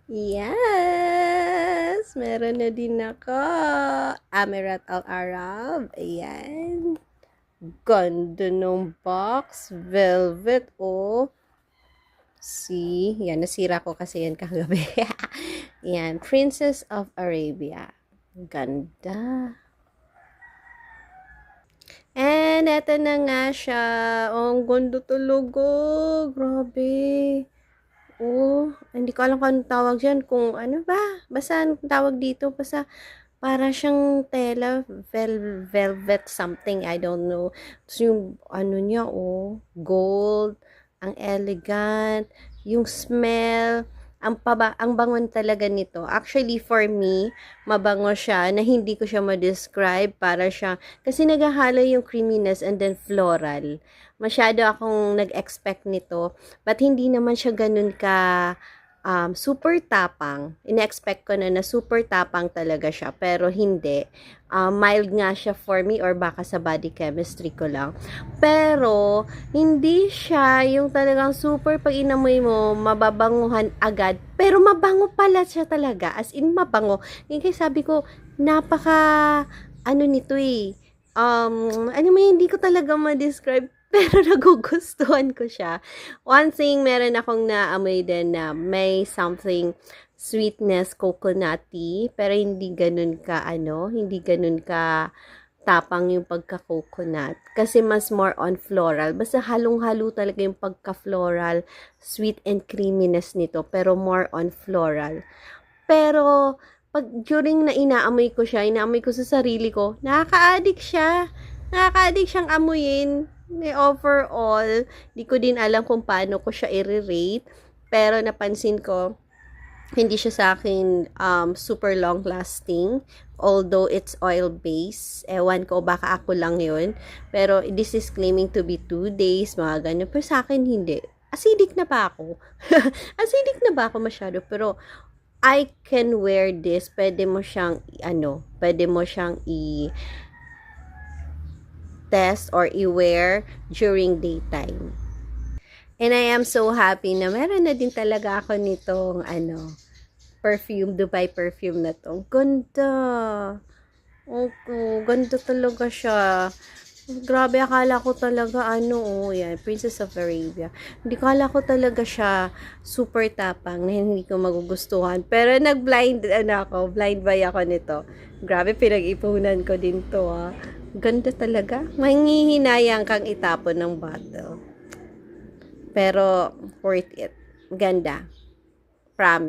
Yes! Meron na din ako. Amirat Al-Arab. Ayan. Ganda ng box. Velvet, oh. See? Yan, nasira ko kasi yan kagabi. Yan. Princess of Arabia. Ganda. And, eto na nga siya. Oh, ang ganda talaga. Grabe. Oh, hindi ko alam kung anong tawag dyan. Kung ano ba? Basta anong tawag dito? Basta para siyang tela, velvet something. I don't know. Tapos yung ano niya, oh, gold. Ang elegant. Yung smell. Ang bangon talaga nito. Actually, for me, mabango siya na hindi ko siya ma-describe. Para siya, kasi naghahalo yung creaminess and then floral. Masyado akong nag-expect nito. But hindi naman siya ganun ka super tapang. Ina-expect ko na super tapang talaga siya. Pero hindi. Mild nga siya for me or baka sa body chemistry ko lang. Pero, hindi siya yung talagang super pag inamoy mo, mababanguhan agad. Pero mabango pala siya talaga. As in, mabango. Kaya sabi ko, napaka, ano nito eh. Ano mo, hindi ko talaga ma-describe. Pero nagugustuhan ko siya. One thing, meron akong naamoy din na may something sweetness, coconutty, pero hindi ganun ka, hindi ganun ka tapang yung pagka-coconut. Kasi mas more on floral. Basta halong-halo talaga yung pagka-floral, sweet and creaminess nito, pero more on floral. Pero, pag during na inaamoy ko siya, inaamoy ko sa sarili ko, nakaka-addict siya. Nakaka-addict siyang amuyin. Overall, di ko din alam kung paano ko siya i-rate. Pero napansin ko, hindi siya sa akin super long lasting. Although it's oil base. Ewan ko, baka ako lang yun. Pero this is claiming to be 2 days, mga ganyan. Pero sa akin, hindi. Acidic na ba ako? Acidic na ba ako masyado? Pero I can wear this. Pwede mo siyang, pwede mo siyang test or i-wear during daytime. And I am so happy na meron na din talaga ako nitong perfume, Dubai perfume na to. Ganda. Ganda talaga siya. Grabe, akala ko talaga yan, Princess of Arabia. Hindi ko akala ko talaga siya super tapang na hindi ko magugustuhan. Pero nag-blind, blind buy ako nito. Grabe, pinag-ipunan ko din to, Ganda talaga. Manghihinayang kang itapon ng bottle. Pero, worth it. Ganda. Promise.